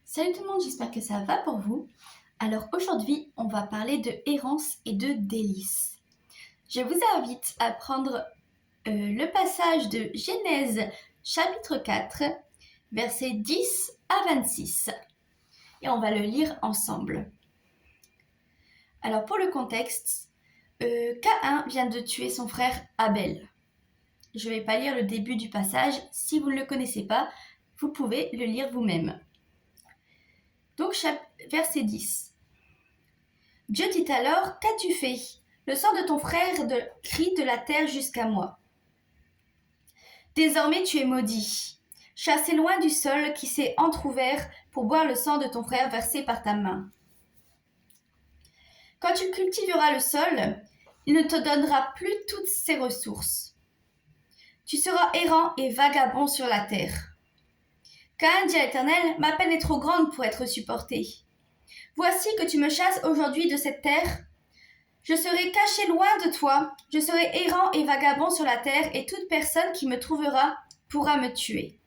Salut tout le monde, j'espère que ça va pour vous. Alors aujourd'hui, on va parler de errance et de délices. Je vous invite à prendre le passage de Genèse chapitre 4, versets 10 à 26. Et on va le lire ensemble. Alors pour le contexte, Caïn vient de tuer son frère Abel. Je ne vais pas lire le début du passage, si vous ne le connaissez pas, vous pouvez le lire vous-même. Donc, verset 10. Dieu dit alors, qu'as-tu fait? Le sang de ton frère crie de la terre jusqu'à moi. Désormais tu es maudit, chassé loin du sol qui s'est entrouvert pour boire le sang de ton frère versé par ta main. Quand tu cultiveras le sol, il ne te donnera plus toutes ses ressources. Tu seras errant et vagabond sur la terre. Caïn dit à l'Éternel, ma peine est trop grande pour être supportée. Voici que tu me chasses aujourd'hui de cette terre. Je serai caché loin de toi, je serai errant et vagabond sur la terre, et toute personne qui me trouvera pourra me tuer.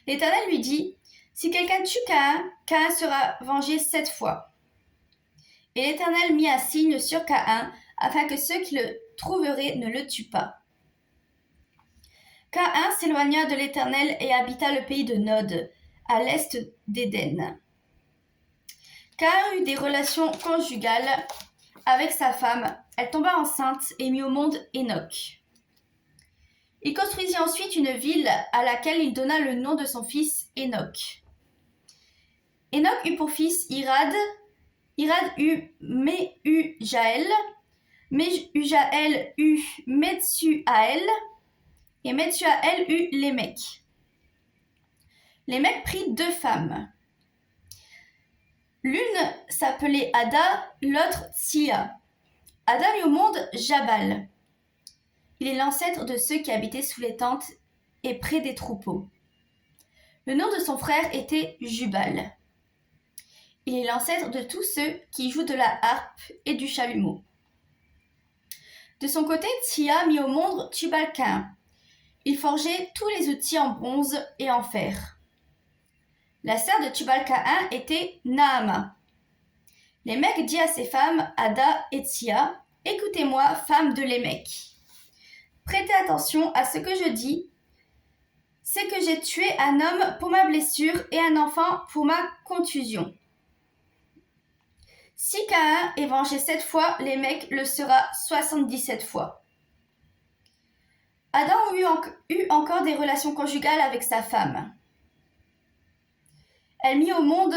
L'Éternel lui dit, si quelqu'un tue Caïn, Caïn sera vengé 7 fois. Et l'Éternel mit un signe sur Caïn, afin que ceux qui le trouveraient ne le tuent pas. Caïn s'éloigna de l'Éternel et habita le pays de Nod, à l'est d'Éden. Caïn eut des relations conjugales avec sa femme. Elle tomba enceinte et mit au monde Enoch. Il construisit ensuite une ville à laquelle il donna le nom de son fils Enoch. Enoch eut pour fils Irad. Irad eut Mehujaël. Mehujaël eut Metsuaël. Et Metsuaël eut Lémec. Lémec prit 2 femmes. L'une s'appelait Ada, l'autre Tsia. Ada mit au monde Jabal. Il est l'ancêtre de ceux qui habitaient sous les tentes et près des troupeaux. Le nom de son frère était Jubal. Il est l'ancêtre de tous ceux qui jouent de la harpe et du chalumeau. De son côté, Tsia mit au monde Tubal-Caïn. Il forgeait tous les outils en bronze et en fer. La sœur de Tubal-Caïn était Naama. Lémec dit à ses femmes, Ada et Tsia, « Écoutez-moi, femmes de Lémec. Prêtez attention à ce que je dis. C'est que j'ai tué un homme pour ma blessure et un enfant pour ma contusion. Si Caïn est vengé 7 fois, Lémec le sera 77 fois. » Adam eut encore des relations conjugales avec sa femme. Elle mit au monde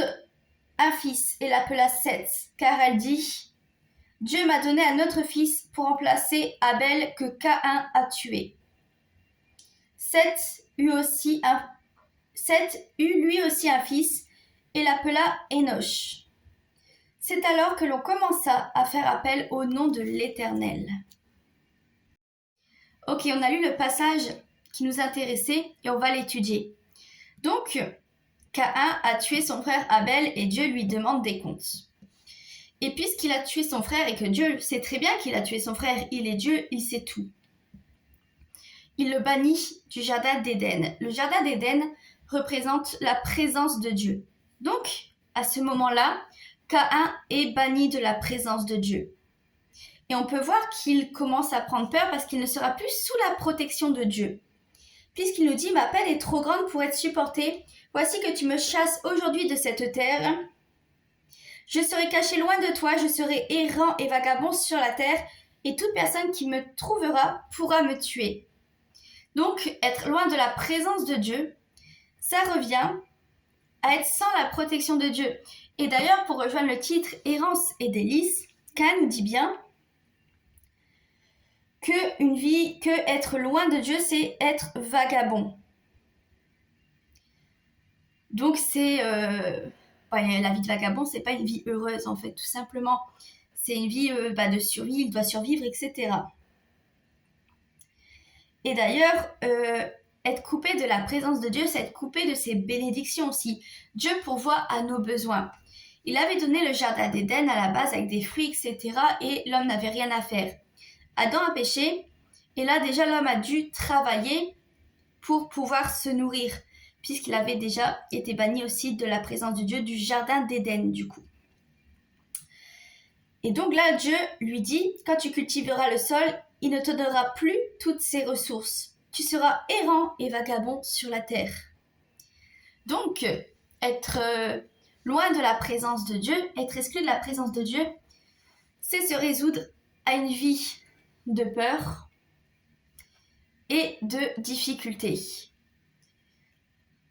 un fils et l'appela Seth, car elle dit « Dieu m'a donné un autre fils pour remplacer Abel que Caïn a tué. » Seth eut lui aussi un fils et l'appela Enoch. C'est alors que l'on commença à faire appel au nom de l'Éternel. Ok, on a lu le passage qui nous intéressait et on va l'étudier. Donc, Caïn a tué son frère Abel et Dieu lui demande des comptes. Et puisqu'il a tué son frère et que Dieu sait très bien qu'il a tué son frère, il est Dieu, il sait tout. Il le bannit du jardin d'Éden. Le jardin d'Éden représente la présence de Dieu. Donc, à ce moment-là, Caïn est banni de la présence de Dieu. Et on peut voir qu'il commence à prendre peur parce qu'il ne sera plus sous la protection de Dieu. Puisqu'il nous dit « Ma peine est trop grande pour être supportée. Voici que tu me chasses aujourd'hui de cette terre. Je serai caché loin de toi, je serai errant et vagabond sur la terre, et toute personne qui me trouvera pourra me tuer. » Donc, être loin de la présence de Dieu, ça revient à être sans la protection de Dieu. Et d'ailleurs, pour rejoindre le titre « Errance et délices », Caïn nous dit bien que être loin de Dieu, c'est être vagabond. Donc la vie de vagabond, c'est pas une vie heureuse en fait, tout simplement. C'est une vie de survie, il doit survivre, etc. Et d'ailleurs, être coupé de la présence de Dieu, c'est être coupé de ses bénédictions aussi. Dieu pourvoit à nos besoins. Il avait donné le jardin d'Éden à la base avec des fruits, etc. Et l'homme n'avait rien à faire. Adam a péché, et là déjà l'homme a dû travailler pour pouvoir se nourrir. puisqu'il avait déjà été banni aussi de la présence de Dieu du jardin d'Éden du coup. Et donc là, Dieu lui dit, quand tu cultiveras le sol, il ne te donnera plus toutes ses ressources. Tu seras errant et vagabond sur la terre. Donc, être loin de la présence de Dieu, être exclu de la présence de Dieu, c'est se résoudre à une vie de peur et de difficultés.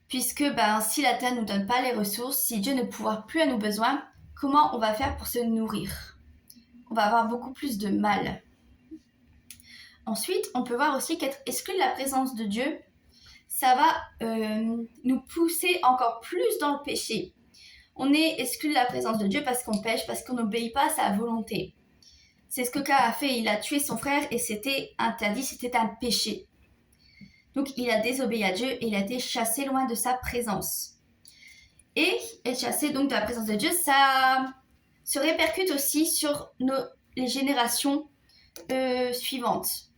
Puisque si la terre ne nous donne pas les ressources, si Dieu ne pourvoit plus à nos besoins, comment on va faire pour se nourrir? On va avoir beaucoup plus de mal. Ensuite, on peut voir aussi qu'être exclu de la présence de Dieu, ça va nous pousser encore plus dans le péché. On est exclu de la présence de Dieu parce qu'on pêche, parce qu'on n'obéit pas à sa volonté. C'est ce que Caïn a fait, il a tué son frère et c'était interdit, c'était un péché. Donc il a désobéi à Dieu et il a été chassé loin de sa présence. Et être chassé donc de la présence de Dieu, ça se répercute aussi sur les générations suivantes.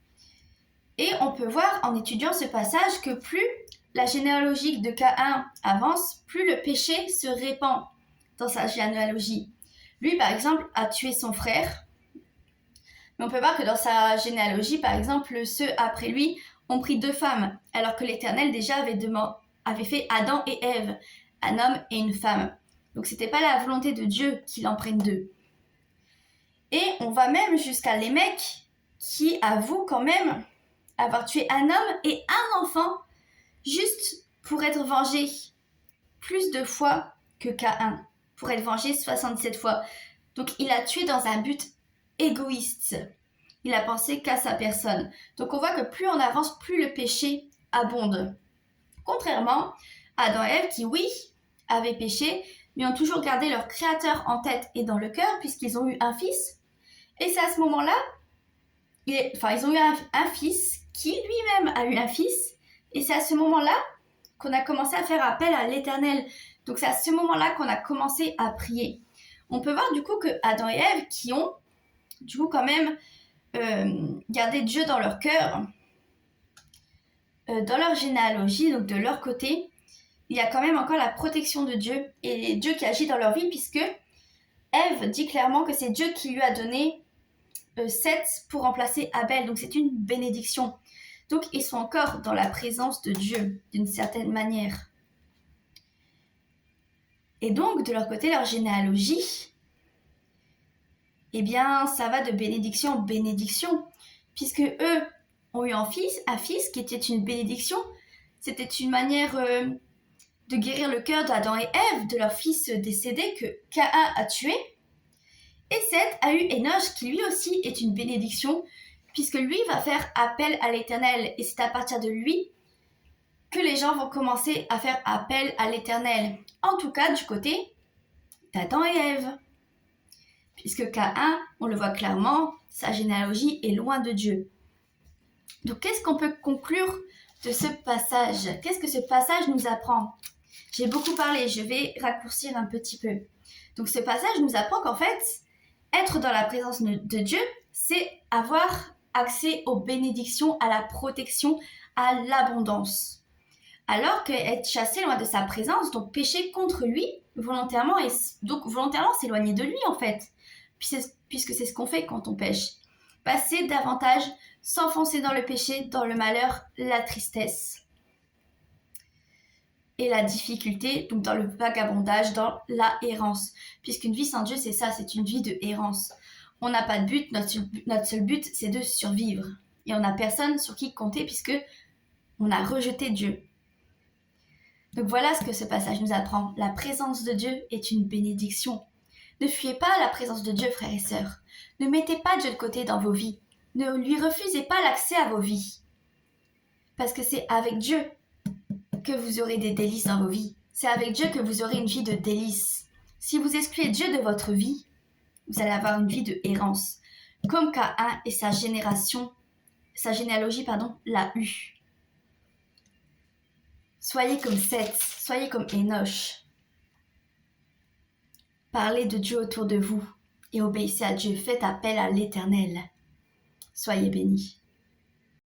Et on peut voir en étudiant ce passage que plus la généalogie de Caïn avance, plus le péché se répand dans sa généalogie. Lui, par exemple, a tué son frère. Mais on peut voir que dans sa généalogie, par exemple, ceux après lui ont pris 2 femmes, alors que l'Éternel déjà avait fait Adam et Ève, un homme et une femme. Donc c'était pas la volonté de Dieu qu'il en prenne 2. Et on va même jusqu'à Lémec, qui avoue quand même avoir tué un homme et un enfant, juste pour être vengé plus de fois que Caïn, pour être vengé 67 fois. Donc il a tué dans un but égoïste. Il a pensé qu'à sa personne. Donc on voit que plus on avance, plus le péché abonde. Contrairement à Adam et Ève qui, oui, avaient péché, mais ont toujours gardé leur créateur en tête et dans le cœur, puisqu'ils ont eu un fils. Et c'est à ce moment-là, ils ont eu un fils qui lui-même a eu un fils. Et c'est à ce moment-là qu'on a commencé à faire appel à l'Éternel. Donc c'est à ce moment-là qu'on a commencé à prier. On peut voir du coup que Adam et Ève qui ont du coup quand même gardé Dieu dans leur cœur, dans leur généalogie, donc de leur côté, il y a quand même encore la protection de Dieu et Dieu qui agit dans leur vie, puisque Ève dit clairement que c'est Dieu qui lui a donné Seth pour remplacer Abel, donc c'est une bénédiction. Donc ils sont encore dans la présence de Dieu d'une certaine manière. Et donc de leur côté, leur généalogie, eh bien ça va de bénédiction en bénédiction, puisque eux ont eu un fils qui était une bénédiction. C'était une manière de guérir le cœur d'Adam et Ève, de leur fils décédé que Caïn a tué. Et Seth a eu Enoch, qui lui aussi est une bénédiction, puisque lui va faire appel à l'Éternel. Et c'est à partir de lui que les gens vont commencer à faire appel à l'Éternel. En tout cas, du côté d'Adam et Ève. Puisque Caïn, on le voit clairement, sa généalogie est loin de Dieu. Donc, qu'est-ce qu'on peut conclure de ce passage? Qu'est-ce que ce passage nous apprend? J'ai beaucoup parlé, je vais raccourcir un petit peu. Donc, ce passage nous apprend qu'en fait, être dans la présence de Dieu, c'est avoir accès aux bénédictions, à la protection, à l'abondance. Alors qu'être chassé loin de sa présence, donc pécher contre lui volontairement, et donc volontairement s'éloigner de lui en fait, puisque c'est ce qu'on fait quand on pêche. Passer davantage, s'enfoncer dans le péché, dans le malheur, la tristesse et la difficulté, donc dans le vagabondage, dans la errance. Puisqu'une vie sans Dieu, c'est ça, c'est une vie de errance. On n'a pas de but, notre seul but, c'est de survivre. Et on n'a personne sur qui compter puisque on a rejeté Dieu. Donc voilà ce que ce passage nous apprend. La présence de Dieu est une bénédiction. Ne fuyez pas la présence de Dieu, frères et sœurs. Ne mettez pas Dieu de côté dans vos vies. Ne lui refusez pas l'accès à vos vies. Parce que c'est avec Dieu que vous aurez des délices dans vos vies. C'est avec Dieu que vous aurez une vie de délices. Si vous excluez Dieu de votre vie, vous allez avoir une vie de errance. Comme Caïn et sa généalogie, l'a eu. Soyez comme Seth, soyez comme Enoch. Parlez de Dieu autour de vous et obéissez à Dieu. Faites appel à l'Éternel. Soyez bénis.